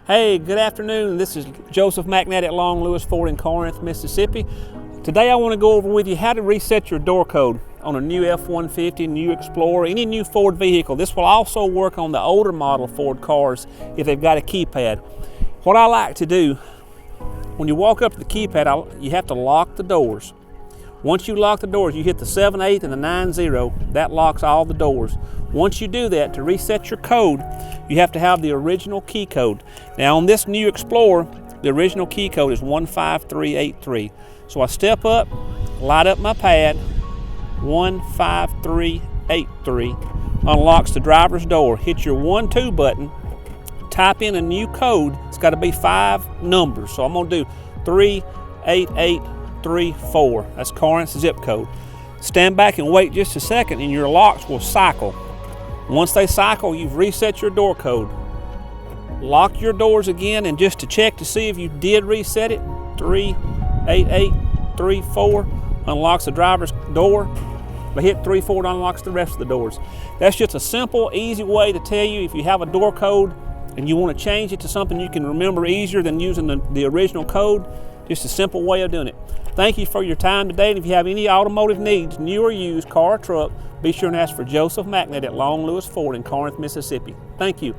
Hey, good afternoon. This is Joseph McNatt at Long Lewis Ford in Corinth, Mississippi. Today I want to go over with you how to reset your door code on a new F-150, new Explorer, any new Ford vehicle. This will also work on the older model Ford cars if they've got a keypad. What I like to do, when you walk up to the keypad, you have to lock the doors. Once you lock the doors, you hit the 7/8 and the 9/0, that locks all the doors. Once you do that, to reset your code, you have to have the original key code. Now on this new Explorer, the original key code is 15383. So I step up, light up my pad, 15383, unlocks the driver's door. Hit your 1-2 button, type in a new code. It's got to be 5 numbers. So I'm going to do 38834. That's Corinth's zip code. Stand back and wait just a second and your locks will cycle. Once they cycle, you've reset your door code. Lock your doors again, and just to check to see if you did reset it, 38834 unlocks the driver's door. But hit 34, it unlocks the rest of the doors. That's just a simple, easy way to tell you if you have a door code and you want to change it to something you can remember easier than using the original code. Just a simple way of doing it. Thank you for your time today, and if you have any automotive needs, new or used, car or truck, be sure and ask for Joseph McNatt at Long Lewis Ford in Corinth, Mississippi. Thank you.